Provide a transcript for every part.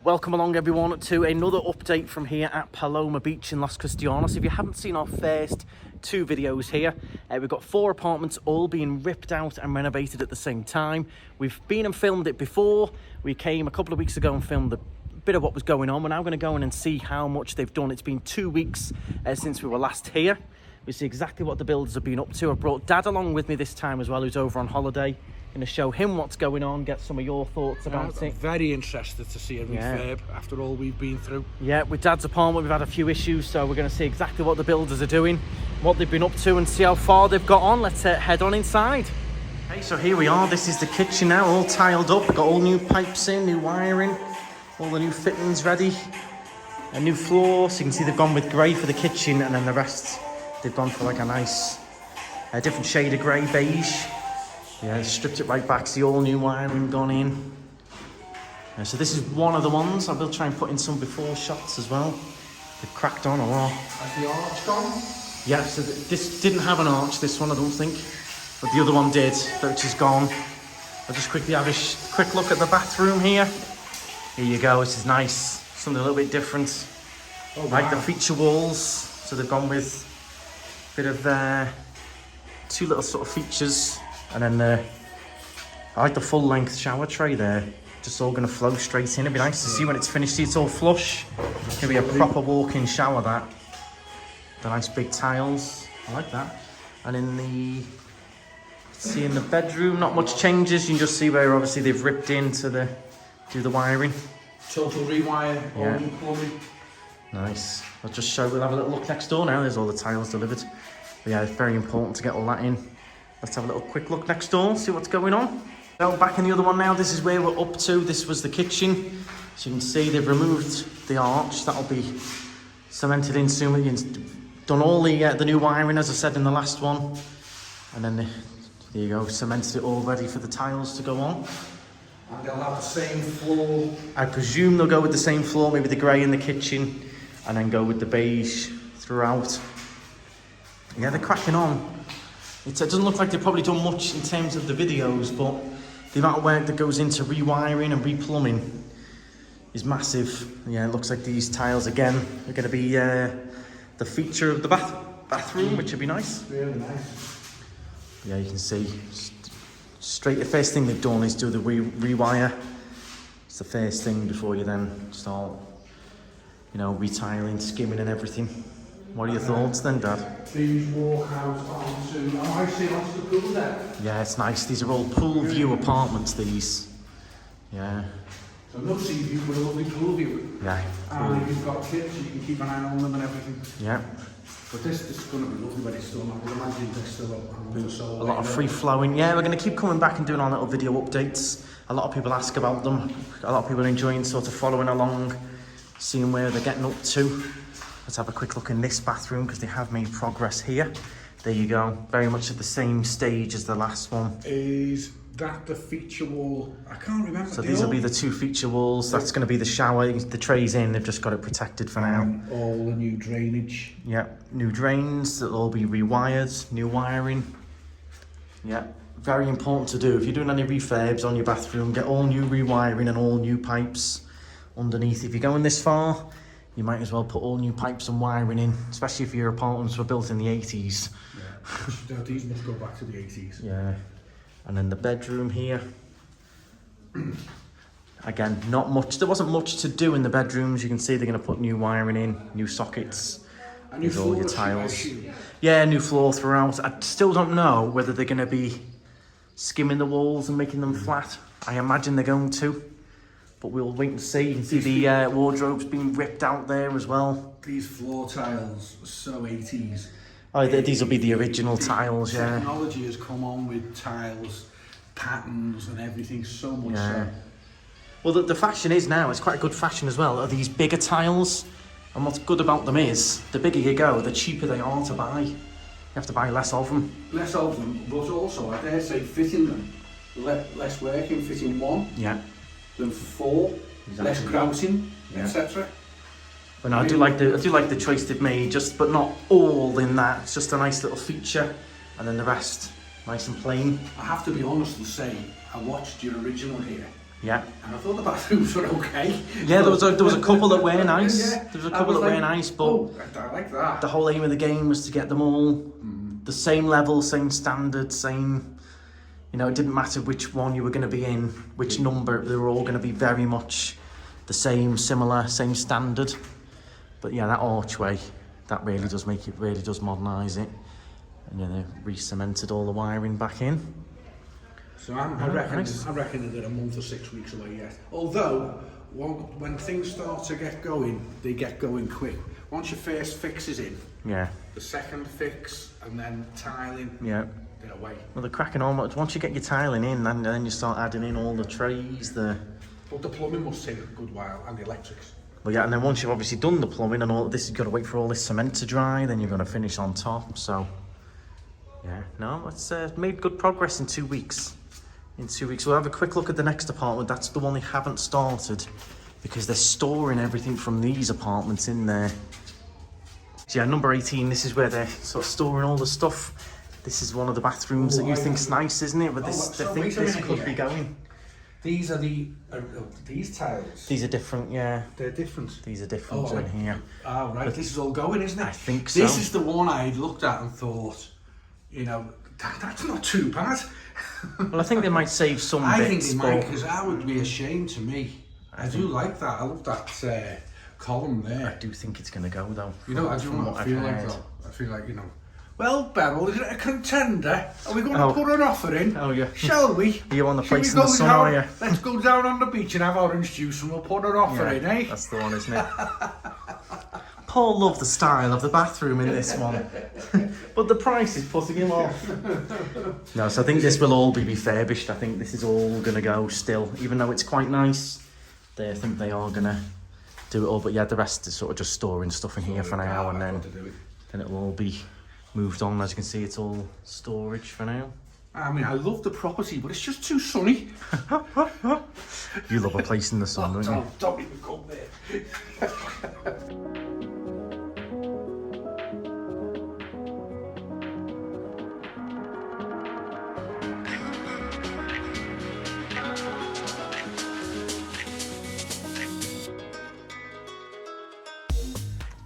Welcome along everyone to another update from here at Paloma Beach in Los Cristianos. If you haven't seen our first two videos here, we've got 4 apartments all being ripped out and renovated at the same time. We've been and filmed it before. We came a couple of weeks ago and filmed a bit of what was going on. We're now going to go in and see how much they've done. It's been 2 weeks since we were last here. We see exactly what the builders have been up to. I've brought Dad along with me this time as well, who's over on holiday. Going to show him what's going on, get some of your thoughts about it. I'm very interested to see a refurb after all we've been through. Yeah, with Dad's apartment we've had a few issues, so we're going to see exactly what the builders are doing, what they've been up to, and see how far they've got on. Let's head on inside. Okay, so here we are. This is the kitchen now, all tiled up. We've got all new pipes in, new wiring, all the new fittings ready. A new floor, so you can see they've gone with grey for the kitchen, and then the rest they've gone for like a nice different shade of grey, beige. Yeah, stripped it right back, see all new wiring gone in. So this is one of the ones. I will try and put in some before shots as well. They've cracked on a lot. Has the arch gone? Yeah, so this didn't have an arch, this one I don't think. But the other one did, which is gone. I'll just quickly have a quick look at the bathroom here. Here you go, this is nice. Something a little bit different. Oh, wow. Like the feature walls. So they've gone with a bit of 2 little sort of features. And then I like the full length shower tray there. Just all going to flow straight in. It'd be nice to see when it's finished. See, it's all flush. It's going to be a proper walk-in shower, that. The nice big tiles. I like that. And in the bedroom, not much changes. You can just see where obviously they've ripped into do the wiring. Total rewire, all new plumbing. Nice. I'll just show, we'll have a little look next door now. There's all the tiles delivered. But yeah, it's very important to get all that in. Let's have a little quick look next door, see what's going on. So back in the other one now, this is where we're up to. This was the kitchen. So you can see they've removed the arch. That'll be cemented in soon. You've done all the new wiring, as I said in the last one. And then there you go, cemented it all ready for the tiles to go on. And they'll have the same floor. I presume they'll go with the same floor, maybe the grey in the kitchen, and then go with the beige throughout. Yeah, they're cracking on. It doesn't look like they've probably done much in terms of the videos, but the amount of work that goes into rewiring and replumbing is massive. Yeah, it looks like these tiles again are going to be the feature of the bathroom, which would be nice. Really nice. Yeah, you can see straight. The first thing they've done is do the rewire. It's the first thing before you then start, retiling, skimming, and everything. What are your thoughts then, Dad? These walk out onto, I see onto the pool there. Yeah, it's nice. These are all pool view apartments, these. Yeah. So no sea view, but a lovely pool view. Yeah. And if you've got kids, you can keep an eye on them and everything. Yeah. But this is going to be lovely when it's done. I would imagine there's still a lot of free flowing. Yeah, we're going to keep coming back and doing our little video updates. A lot of people ask about them. A lot of people are enjoying sort of following along, seeing where they're getting up to. Let's have a quick look in this bathroom because they have made progress here. There you go. Very much at the same stage as the last one. Is that the feature wall? I can't remember. So these will be the 2 feature walls. That's going to be the shower. The tray's in. They've just got it protected for now. All the new drainage. Yeah, new drains. That'll all be rewired. New wiring. Yeah, very important to do. If you're doing any refurbs on your bathroom, get all new rewiring and all new pipes underneath. If you're going this far, you might as well put all new pipes and wiring in, especially if your apartments were built in the 80s. Yeah, these must go back to the 80s. Yeah. And then the bedroom here. Again, not much. There wasn't much to do in the bedrooms. You can see they're going to put new wiring in, new sockets. And new all your tiles. Yeah, new floor throughout. I still don't know whether they're going to be skimming the walls and making them flat. I imagine they're going to. But we'll wait and see. You can see the wardrobes being ripped out there as well. These floor tiles are so 80s. Oh, these will be the original tiles, yeah. Technology has come on with tiles, patterns and everything so much so. Well, the fashion is now, it's quite a good fashion as well, are these bigger tiles. And what's good about them is, the bigger you go, the cheaper they are to buy. You have to buy less of them. Less of them, but also, I dare say, fitting them. Less work in fitting one. Yeah. Than 4, exactly. Less grouting, etc. But no, I do like the choice they've made, but not all in that. It's just a nice little feature, and then the rest nice and plain. I have to be honest and say, I watched your original here, Yeah. And I thought the bathrooms were okay. Yeah, there was a couple that were nice. Yeah. There was a couple that were nice, but I like that. the whole aim of the game was to get them all the same level, same standard, same. You know, it didn't matter which one you were going to be in, which number. They were all going to be very much the same, similar, same standard. But yeah, that archway, that really does make it, really does modernise it. And then they re-cemented all the wiring back in. So I reckon they're a month or 6 weeks away yet. Although, when things start to get going, they get going quick. Once your first fix is in, yeah, the second fix, and then tiling, yeah, they're away. Well, they're cracking on. Once you get your tiling in, and then you start adding in all the trays, But the plumbing must take a good while, and the electrics. Well, yeah, and then once you've obviously done the plumbing and all this, you've got to wait for all this cement to dry, then you're going to finish on top, so... Yeah, no, it's made good progress in 2 weeks. In 2 weeks. We'll have a quick look at the next apartment. That's the one they haven't started because they're storing everything from these apartments in there. So yeah, number 18, this is where they're sort of storing all the stuff. This is one of the bathrooms that you think's nice, isn't it? But this, I think this could be going. These are these tiles. These are different, yeah. They're different. These are different in here. Oh, right. But this is all going, isn't it? I think so. This is the one I looked at and thought, you know, that's not too bad. Well, I think they might save some bits. I think they might, because that would be a shame to me. I do like that. I love that column there. I do think it's going to go, though. You know, I do not feel like that. I feel like, you know, well, Beryl, is it a contender? Are we going to put an offer in? Oh, yeah. Shall we? Are you on the place in the sun, are you? Let's go down on the beach and have orange juice and we'll put an offer in, eh? That's the one, isn't it? Paul loved the style of the bathroom in this one. But the price is putting him off. No, so I think this will all be refurbished. I think this is all going to go still. Even though it's quite nice, I think they are going to do it all. But yeah, the rest is sort of just storing stuff in here for now. And then it'll all be moved on. As you can see, it's all storage for now. I mean, I love the property, but it's just too sunny. You love a place in the sun, don't you? Don't even go there.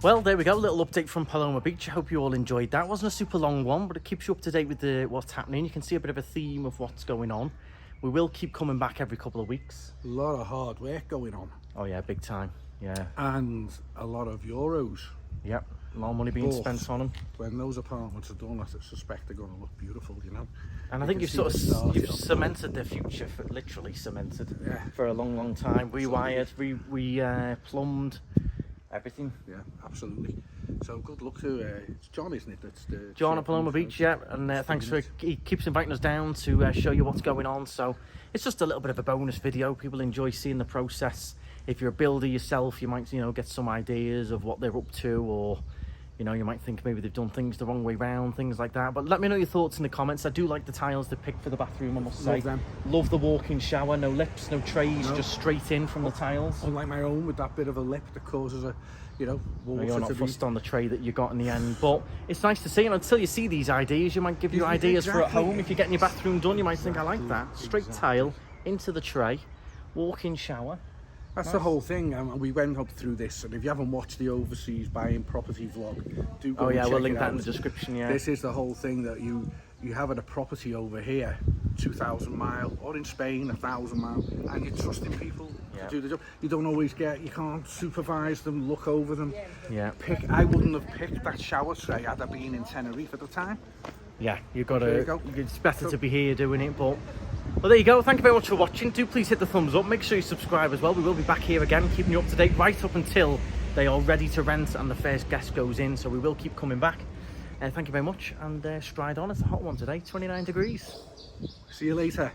Well, there we go, a little update from Paloma Beach. I hope you all enjoyed that. It wasn't a super long one, but it keeps you up to date with what's happening. You can see a bit of a theme of what's going on. We will keep coming back every couple of weeks. A lot of hard work going on. Oh yeah, big time, yeah. And a lot of euros. Yep, a lot of money being spent on them. When those apartments are done, I suspect they're going to look beautiful, you know. And I think you've cemented their future, literally cemented, for a long, long time. Rewired, plumbed. Everything. Yeah, absolutely. So good luck to it's John, isn't it? That's the John at Paloma Beach, yeah. And thanks for he keeps inviting us down to show you what's going on. So it's just a little bit of a bonus video. People enjoy seeing the process. If you're a builder yourself, you might get some ideas of what they're up to, or you might think maybe they've done things the wrong way round, things like that. But let me know your thoughts in the comments. I do like the tiles they picked for the bathroom, I must say. Love the walk-in shower, no lips, no trays, just straight in from the tiles. Unlike my own with that bit of a lip that causes a, water you're not fussed on the tray that you got in the end. But it's nice to see, and until you see these ideas, you might give you ideas for at home. If you're getting your bathroom done, you might think, I like that. Straight tile into the tray, walk-in shower. That's the whole thing. We went up through this, and if you haven't watched the overseas buying property vlog, do go and check we'll link it that out. in the description. Yeah, this is the whole thing, that you have a property over here 2,000 mile, or in Spain 1,000 mile, and you're trusting people to do the job. You don't always you can't supervise them, look over them. I wouldn't have picked that shower tray had I been in Tenerife at the time. Yeah, it's better to be here doing it. But well, there you go. Thank you very much for watching. Do please hit the thumbs up. Make sure you subscribe as well. We will be back here again, keeping you up to date right up until they are ready to rent and the first guest goes in. So we will keep coming back. Thank you very much, and stride on. It's a hot one today, 29 degrees. See you later.